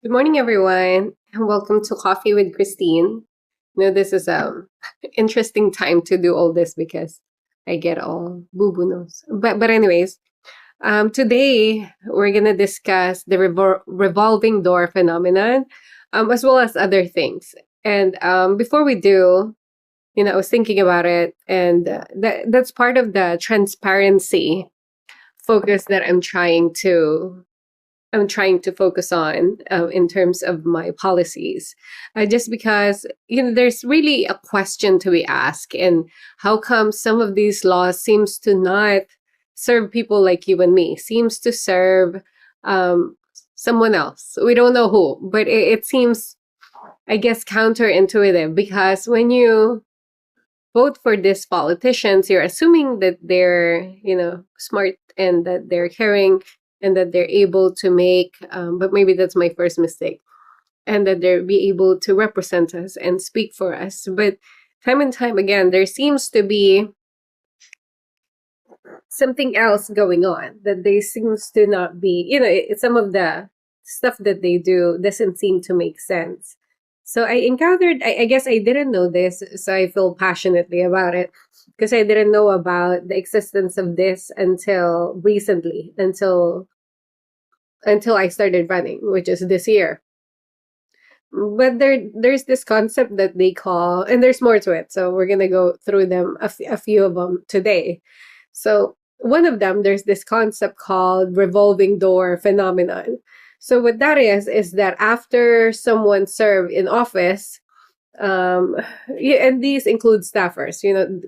Good morning, everyone, and welcome to Coffee with Christine. This is interesting time to do all this because I get all boo boo nose. But anyways, today we're gonna discuss the revolving door phenomenon, as well as other things. And before we do, I was thinking about it, and that's part of the transparency focus that I'm trying to focus on in terms of my policies, just because there's really a question to be asked, and how come some of these laws seems to not serve people like you and me, seems to serve someone else. We don't know who, but it seems, I guess, counterintuitive because when you vote for these politicians, you're assuming that they're, smart and that they're caring and that they're able to make, but maybe that's my first mistake, and that they'll be able to represent us and speak for us. But time and time again, there seems to be something else going on that they seems to not be, some of the stuff that they do doesn't seem to make sense. So I encountered, I guess I didn't know this, so I feel passionately about it because I didn't know about the existence of this until recently, until I started running, which is this year. But there's this concept that they call, and there's more to it. So we're gonna go through them, a few of them today. So one of them, there's this concept called revolving door phenomenon. So what that is that after someone served in office, yeah, and these include staffers,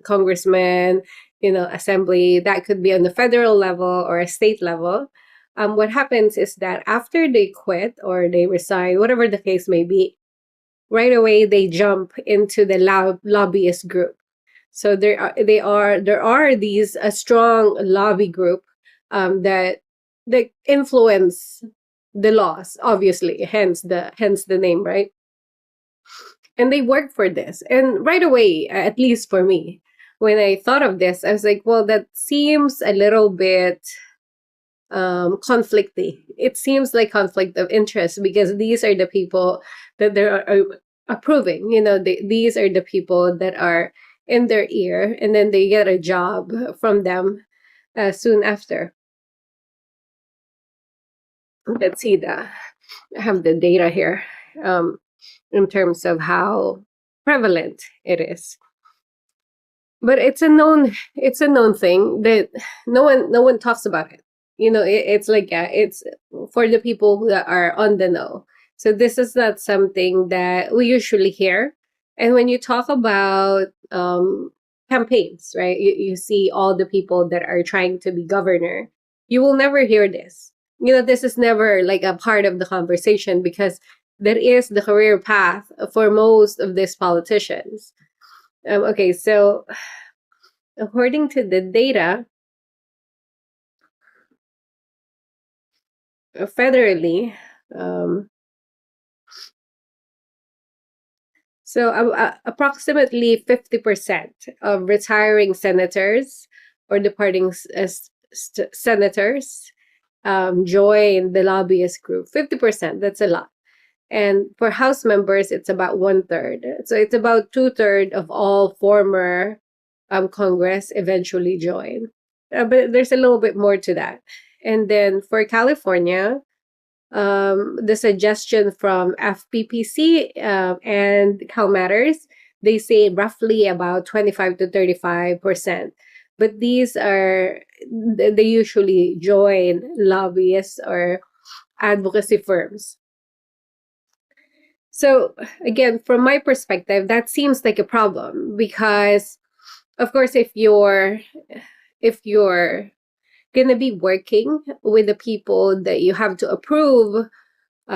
congressmen, assembly, that could be on the federal level or a state level. What happens is that after they quit or they resign, whatever the case may be, right away they jump into the lobbyist group. So there are these a strong lobby group that influence the laws, obviously, hence the name, right? And they work for this. And right away, at least for me, when I thought of this, I was like, well, that seems a little bit conflicty. It seems like conflict of interest because these are the people that are approving. These are the people that are in their ear, and then they get a job from them soon after. Let's see I have the data here, in terms of how prevalent it is. But it's a known thing that no one talks about it. It's like, yeah, it's for the people who are on the know. So this is not something that we usually hear. And when you talk about campaigns, right, you see all the people that are trying to be governor, you will never hear this. This is never like a part of the conversation because that is the career path for most of these politicians. Okay, so according to the data, federally, um, so approximately 50% of retiring senators or departing senators join the lobbyist group. 50%, that's a lot. And for House members, it's about one third. So it's about two-thirds of all former Congress eventually join. But there's a little bit more to that. And then for California, the suggestion from FPPC and CalMatters, they say roughly about 25 to 35%. But these they usually join lobbyists or advocacy firms. So again, from my perspective, that seems like a problem because, of course, if you're gonna be working with the people that you have to approve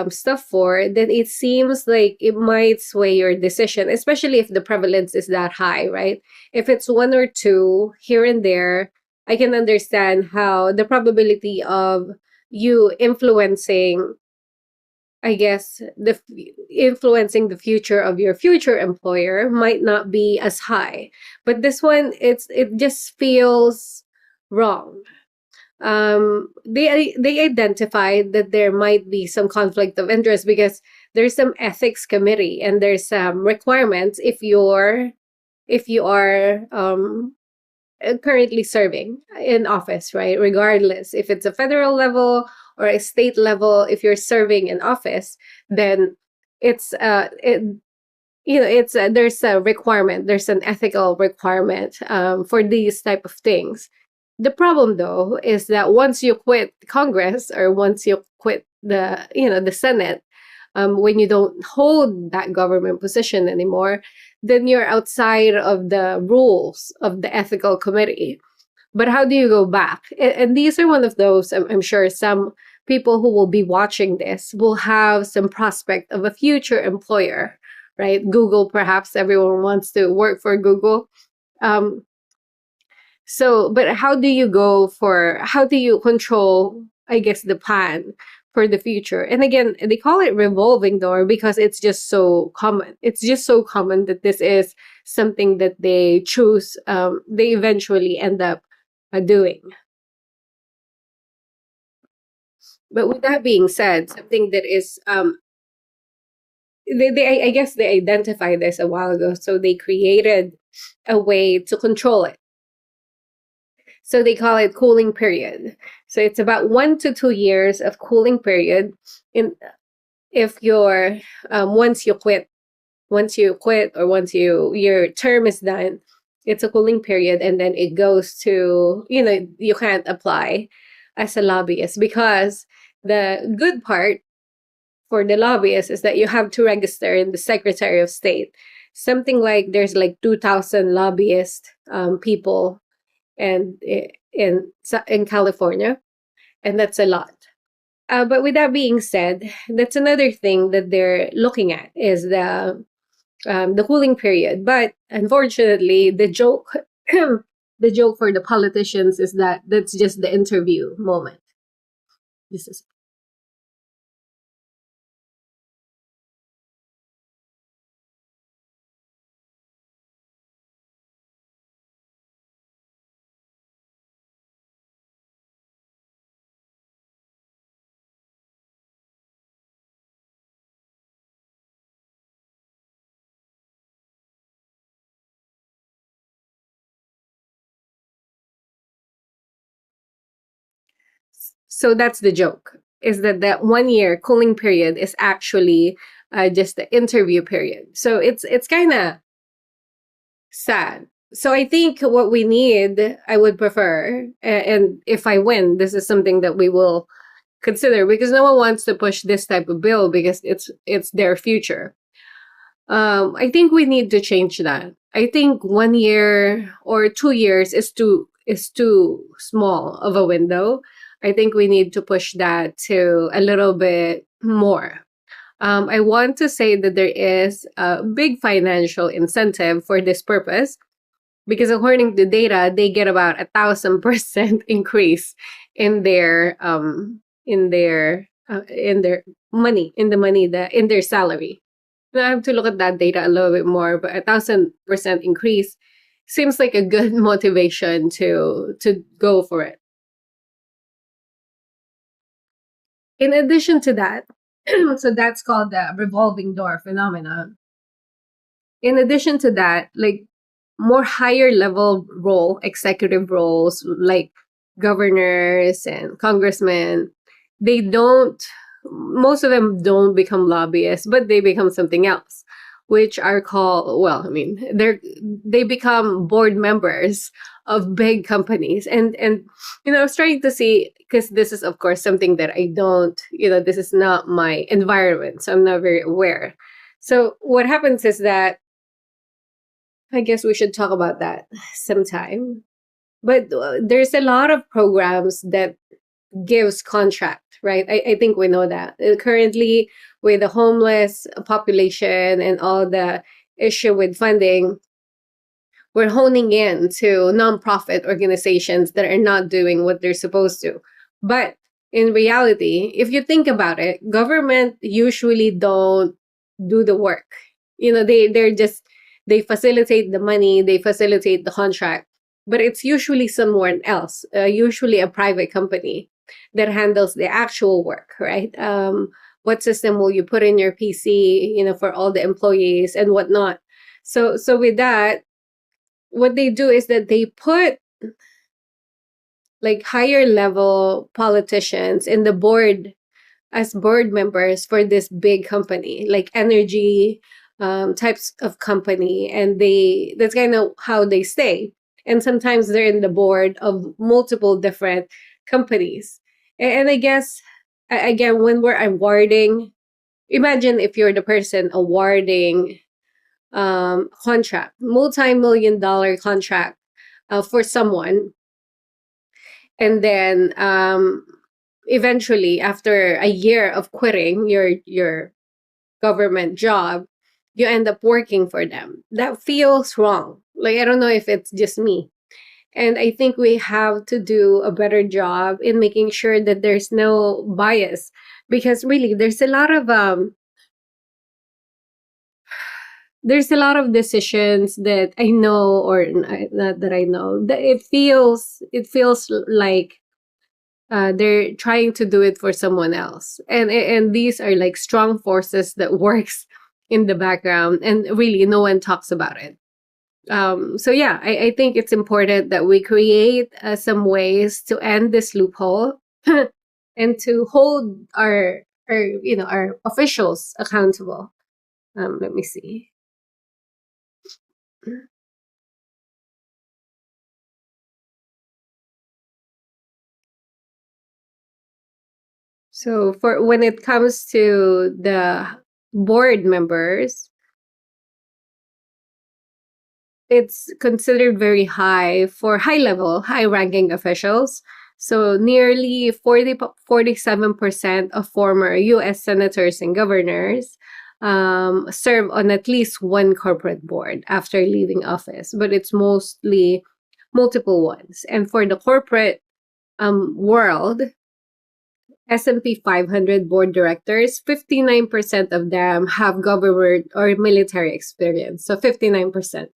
stuff for, then it seems like it might sway your decision, especially if the prevalence is that high, right? If it's one or two here and there, I can understand how the probability of you influencing, I guess, influencing the future of your future employer might not be as high. But this one, it just feels wrong. they identified that there might be some conflict of interest because there's some ethics committee and there's some requirements if you are currently serving in office, right? Regardless if it's a federal level or a state level, if you're serving in office, then it's it's there's a requirement, there's an ethical requirement for these type of things. The problem though is that once you quit Congress or once you quit the Senate, when you don't hold that government position anymore, then you're outside of the rules of the ethical committee. But how do you go back? And these are one of those, I'm sure some people who will be watching this will have some prospect of a future employer, right? Google, perhaps everyone wants to work for Google. But how do you how do you control, I guess, the plan for the future? And again, they call it revolving door because it's just so common. It's just so common that this is something that they choose, they eventually end up doing. But with that being said, something that is, I guess they identified this a while ago, so they created a way to control it. So they call it cooling period. So it's about 1 to 2 years of cooling period. In if you're once you quit or once your term is done, it's a cooling period, and then it goes to you can't apply as a lobbyist because the good part for the lobbyist is that you have to register in the Secretary of State. Something like there's like 2,000 lobbyist people and in California, and that's a lot. But with that being said, that's another thing that they're looking at is the cooling period. But unfortunately, the joke the joke for the politicians is that that's just the interview moment. This is so that's the joke is that 1 year cooling period is actually just the interview period. So it's kind of sad. So I think what we need, I would prefer, and if I win, this is something that we will consider because no one wants to push this type of bill because it's their future. I think we need to change that. I think 1 year or 2 years is too small of a window. I think we need to push that to a little bit more. I want to say that there is a big financial incentive for this purpose because according to data, they get about 1,000% increase in their money in their salary. I have to look at that data a little bit more, but 1,000% increase seems like a good motivation to go for it. In addition to that, so that's called the revolving door phenomenon. In addition to that, like more higher level executive roles like governors and congressmen, they don't most of them don't become lobbyists, but they become something else, which are called, well, I mean, they become board members of big companies. And I was trying to see, because this is of course something that I don't, this is not my environment, so I'm not very aware. So what happens is that I guess we should talk about that sometime. But there's a lot of programs that gives contract, right? I think we know that. Currently, with the homeless population and all the issue with funding, we're honing in to nonprofit organizations that are not doing what they're supposed to. But in reality, if you think about it, government usually don't do the work. They facilitate the money, they facilitate the contract, but it's usually someone else, usually a private company that handles the actual work, right? What system will you put in your PC, for all the employees and whatnot. So with that, what they do is that they put like higher level politicians in the board as board members for this big company, like energy types of company, and that's kind of how they stay. And sometimes they're in the board of multiple different companies. And I guess again, when we're awarding, imagine if you're the person awarding contract, multi-million-dollar contract for someone, and then eventually after a year of quitting your government job, you end up working for them. That feels wrong. Like, I don't know if it's just me. And I think we have to do a better job in making sure that there's no bias, because really there's a lot of decisions that I know, or not that I know, that it feels like they're trying to do it for someone else, and these are like strong forces that works in the background, and really no one talks about it. So yeah, I think it's important that we create some ways to end this loophole and to hold our officials accountable. Let me see. So for when it comes to the board members, it's considered very high for high ranking officials. So nearly 47% of former US senators and governors serve on at least one corporate board after leaving office, but it's mostly multiple ones. And for the corporate world, S&P 500 board directors, 59% of them have government or military experience. So 59%.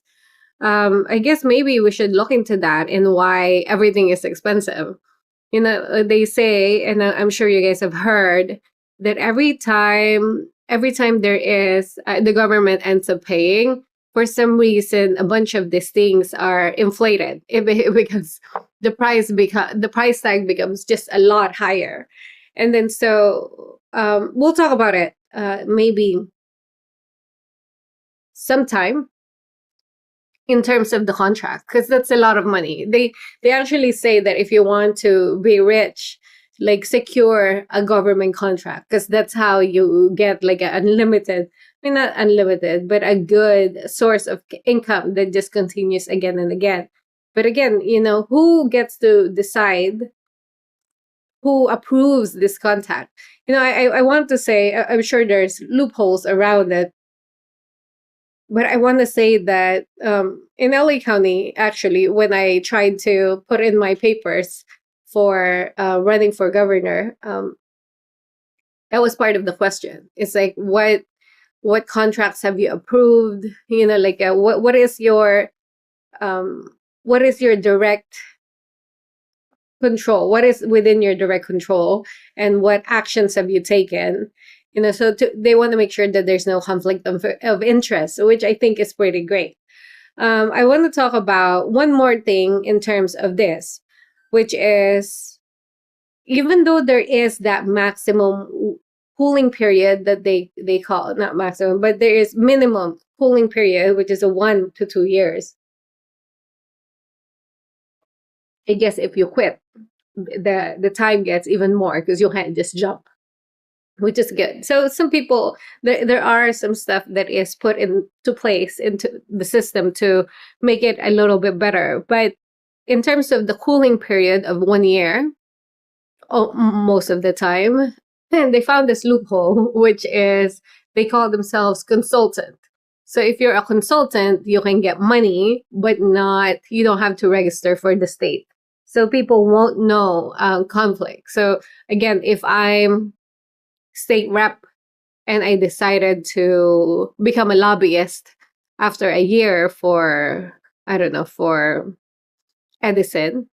I guess maybe we should look into that and why everything is expensive. They say, and I'm sure you guys have heard, that every time there is the government ends up paying, for some reason a bunch of these things are inflated. Because the price tag becomes just a lot higher. And then so we'll talk about it maybe sometime, in terms of the contract, because that's a lot of money. They actually say that if you want to be rich, like, secure a government contract, because that's how you get like an unlimited, I mean, not unlimited, but a good source of income that just continues again and again. But again, who gets to decide who approves this contract? I want to say, I'm sure there's loopholes around it, but I want to say that in LA County, actually, when I tried to put in my papers for running for governor, that was part of the question. It's like, what contracts have you approved? Like, what is your direct control? What is within your direct control, and what actions have you taken? So they want to make sure that there's no conflict of interest, which I think is pretty great. I want to talk about one more thing in terms of this, which is, even though there is that maximum cooling period that they call, not maximum, but there is minimum cooling period, which is a 1 to 2 years. I guess if you quit, the time gets even more, because you can't just jump, which is good. So some people, there are some stuff that is put into place into the system to make it a little bit better. But in terms of the cooling period of 1 year, most of the time, and they found this loophole, which is they call themselves consultant. So if you're a consultant, you can get money, but you don't have to register for the state. So people won't know conflict. So again, if I'm state rep and I decided to become a lobbyist after a year for, I don't know, for Edison,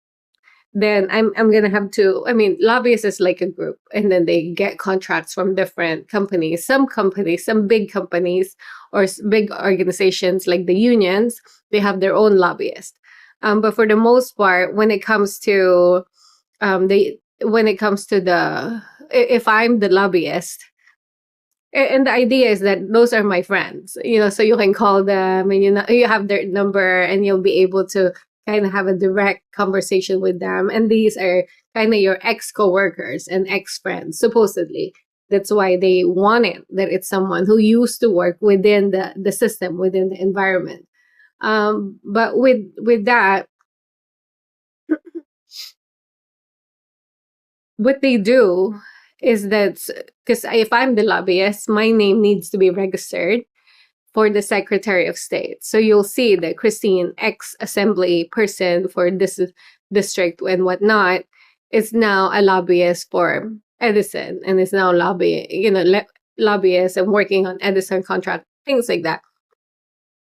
then I'm gonna have to. I mean, lobbyists is like a group, and then they get contracts from different companies. Some companies, some big companies, or big organizations like the unions, they have their own lobbyists. But for the most part, when it comes to when it comes to if I'm the lobbyist, and the idea is that those are my friends, so you can call them, and you have their number, and you'll be able to kind of have a direct conversation with them. And these are kind of your ex coworkers and ex friends, supposedly. That's why they want it, that it's someone who used to work within the system, within the environment. But with that, what they do is that, because if I'm the lobbyist, my name needs to be registered for the Secretary of State. So you'll see that Christine, ex-assembly person for this district and whatnot, is now a lobbyist for Edison, and is now lobbyist and working on Edison contract, things like that.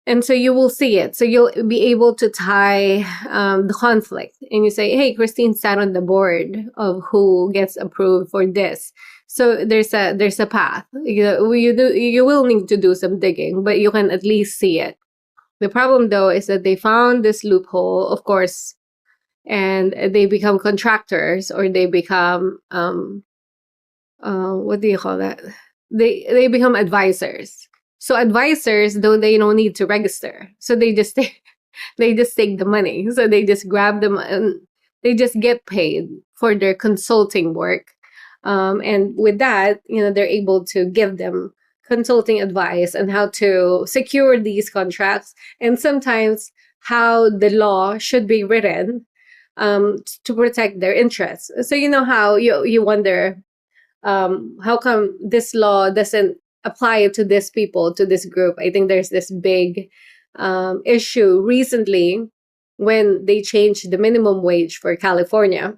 And so you will see it. So you'll be able to tie the conflict. And you say, hey, Christine sat on the board of who gets approved for this. So there's a path. You will need to do some digging, but you can at least see it. The problem, though, is that they found this loophole, of course, and they become contractors, or they become what do you call that? They become advisors. So advisors, though, they don't need to register. So they just take the money. So they just grab them, and they just get paid for their consulting work. And with that, they're able to give them consulting advice on how to secure these contracts, and sometimes how the law should be written to protect their interests. So how you wonder, how come this law doesn't apply to this people, to this group? I think there's this big issue recently when they changed the minimum wage for California.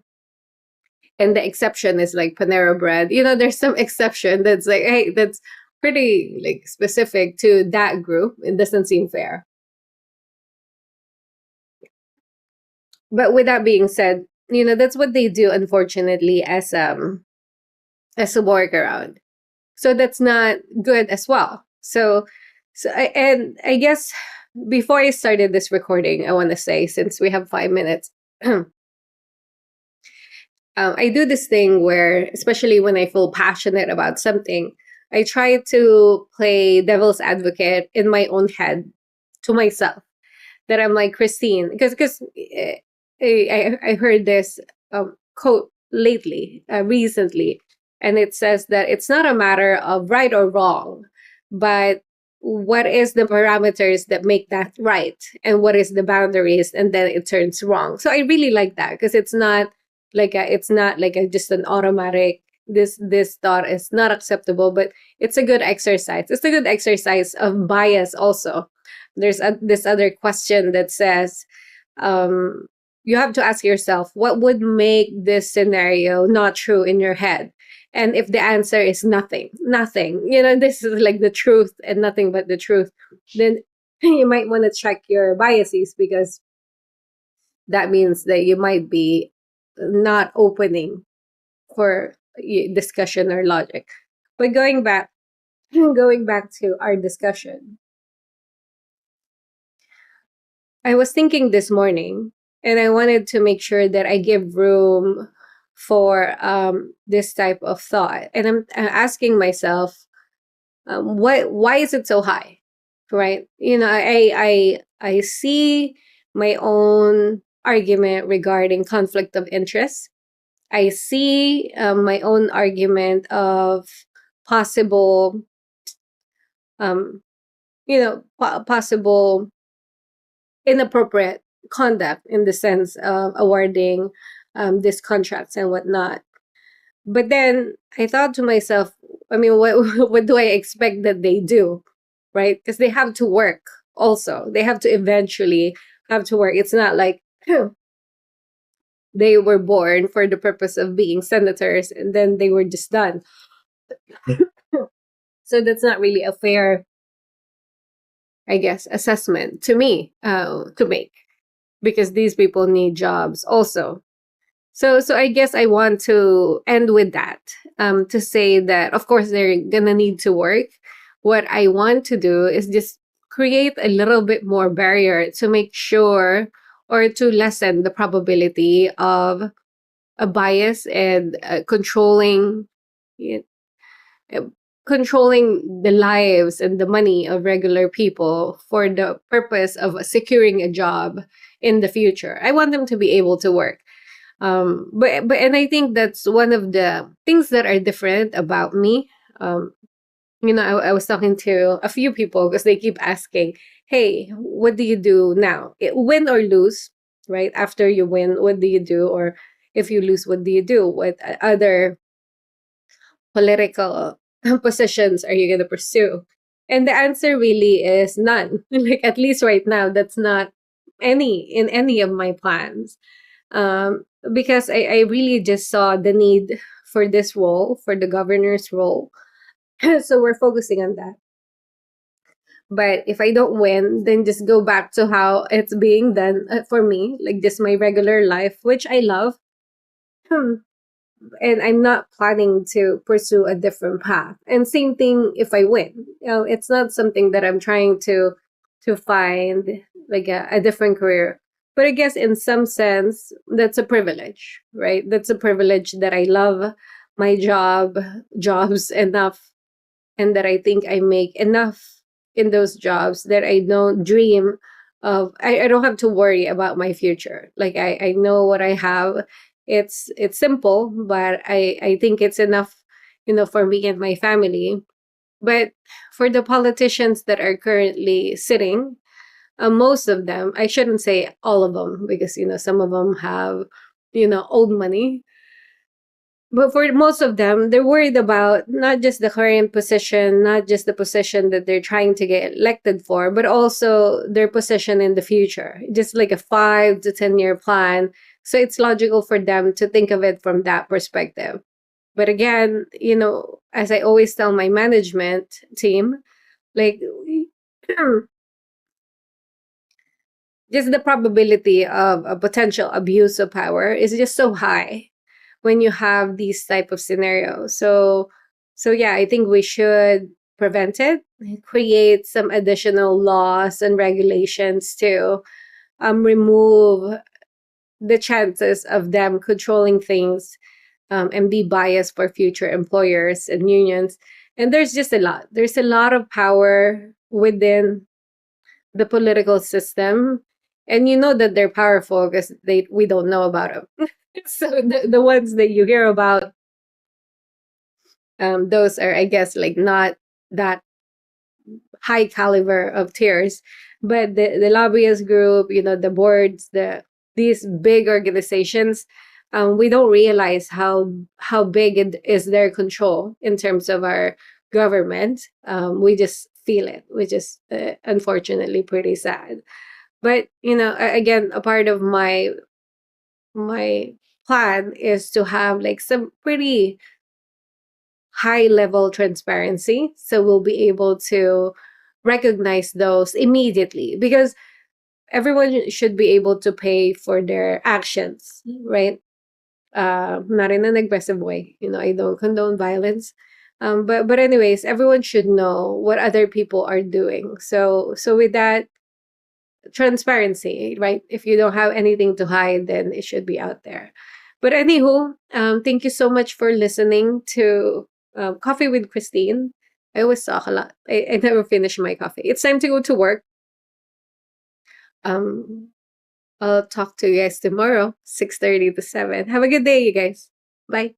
And the exception is like Panera Bread. There's some exception that's like, hey, that's pretty like specific to that group. It doesn't seem fair. But with that being said, that's what they do, unfortunately, as a workaround. So that's not good as well. And I guess before I started this recording, I want to say, since we have 5 minutes, I do this thing where, especially when I feel passionate about something, I try to play devil's advocate in my own head to myself. That I'm like, Christine, because I heard this quote recently, and it says that it's not a matter of right or wrong, but what is the parameters that make that right, and what is the boundaries, and then it turns wrong. So I really like that, because it's not like just an automatic, this thought is not acceptable, but it's a good exercise. It's a good exercise of bias also. There's this other question that says, you have to ask yourself, what would make this scenario not true in your head? And if the answer is nothing, this is like the truth and nothing but the truth, then you might want to check your biases, because that means that you might be not opening for discussion or logic. But going back to our discussion, I was thinking this morning, and I wanted to make sure that I give room for this type of thought. And I'm asking myself, why is it so high, right? I see my own argument regarding conflict of interest. I see my own argument of possible, possible inappropriate conduct in the sense of awarding these contracts and whatnot. But then I thought to myself, I mean, what do I expect that they do, right? Because they have to work also. They have to eventually have to work. It's not like they were born for the purpose of being senators and then they were just done. So that's not really a fair, I guess, assessment to me to make. because these people need jobs also. So I guess I want to end with that, to say that of course they're gonna need to work. What I want to do is just create a little bit more barrier to make sure, or to lessen the probability of a bias and y- uh, controlling the lives and the money of regular people for the purpose of securing a job in the future. I want them to be able to work. But and I think that's one of the things that are different about me. I was talking to a few people because they keep asking, "Hey, what do you do now? Win or lose, right? After you win, what do you do? Or if you lose, what do you do? What other political positions are you going to pursue?" And the answer really is none. Like at least right now, that's not any of my plans. Because I really just saw the need for this role, for the governor's role. So we're focusing on that. But if I don't win, then just go back to how it's being done for me, like just my regular life, which I love. And I'm not planning to pursue a different path. And same thing if I win. It's not something that I'm trying to find like a different career. But I guess in some sense that's a privilege, right? That's a privilege that I love my jobs enough, and that I think I make enough in those jobs that I don't dream of. I don't have to worry about my future. Like I know what I have. It's simple, but I think it's enough, for me and my family. But for the politicians that are currently sitting, most of them, I shouldn't say all of them, because some of them have old money. But for most of them, they're worried about not just the current position, not just the position that they're trying to get elected for, but also their position in the future, just like a 5 to 10 year plan. So it's logical for them to think of it from that perspective. But again, as I always tell my management team, like, just the probability of a potential abuse of power is just so high when you have these type of scenarios. So yeah, I think we should prevent it, create some additional laws and regulations to remove the chances of them controlling things, and be biased for future employers and unions. And there's a lot of power within the political system, and you know that they're powerful because we don't know about them. So the ones that you hear about, those are, I guess, like not that high caliber of tiers. But the lobbyist group, the boards, these big organizations, we don't realize how big it is their control in terms of our government. We just feel it, which is unfortunately pretty sad. But again, a part of my plan is to have like some pretty high level transparency, so we'll be able to recognize those immediately, because everyone should be able to pay for their actions, right? Not in an aggressive way. I don't condone violence. But anyways, everyone should know what other people are doing. So with that, transparency, right? If you don't have anything to hide, then it should be out there. But anywho, thank you so much for listening to Coffee with Christine. I always talk a lot. I never finish my coffee. It's time to go to work. Um, I'll talk to you guys tomorrow, 6:30 to 7. Have a good day, you guys. Bye.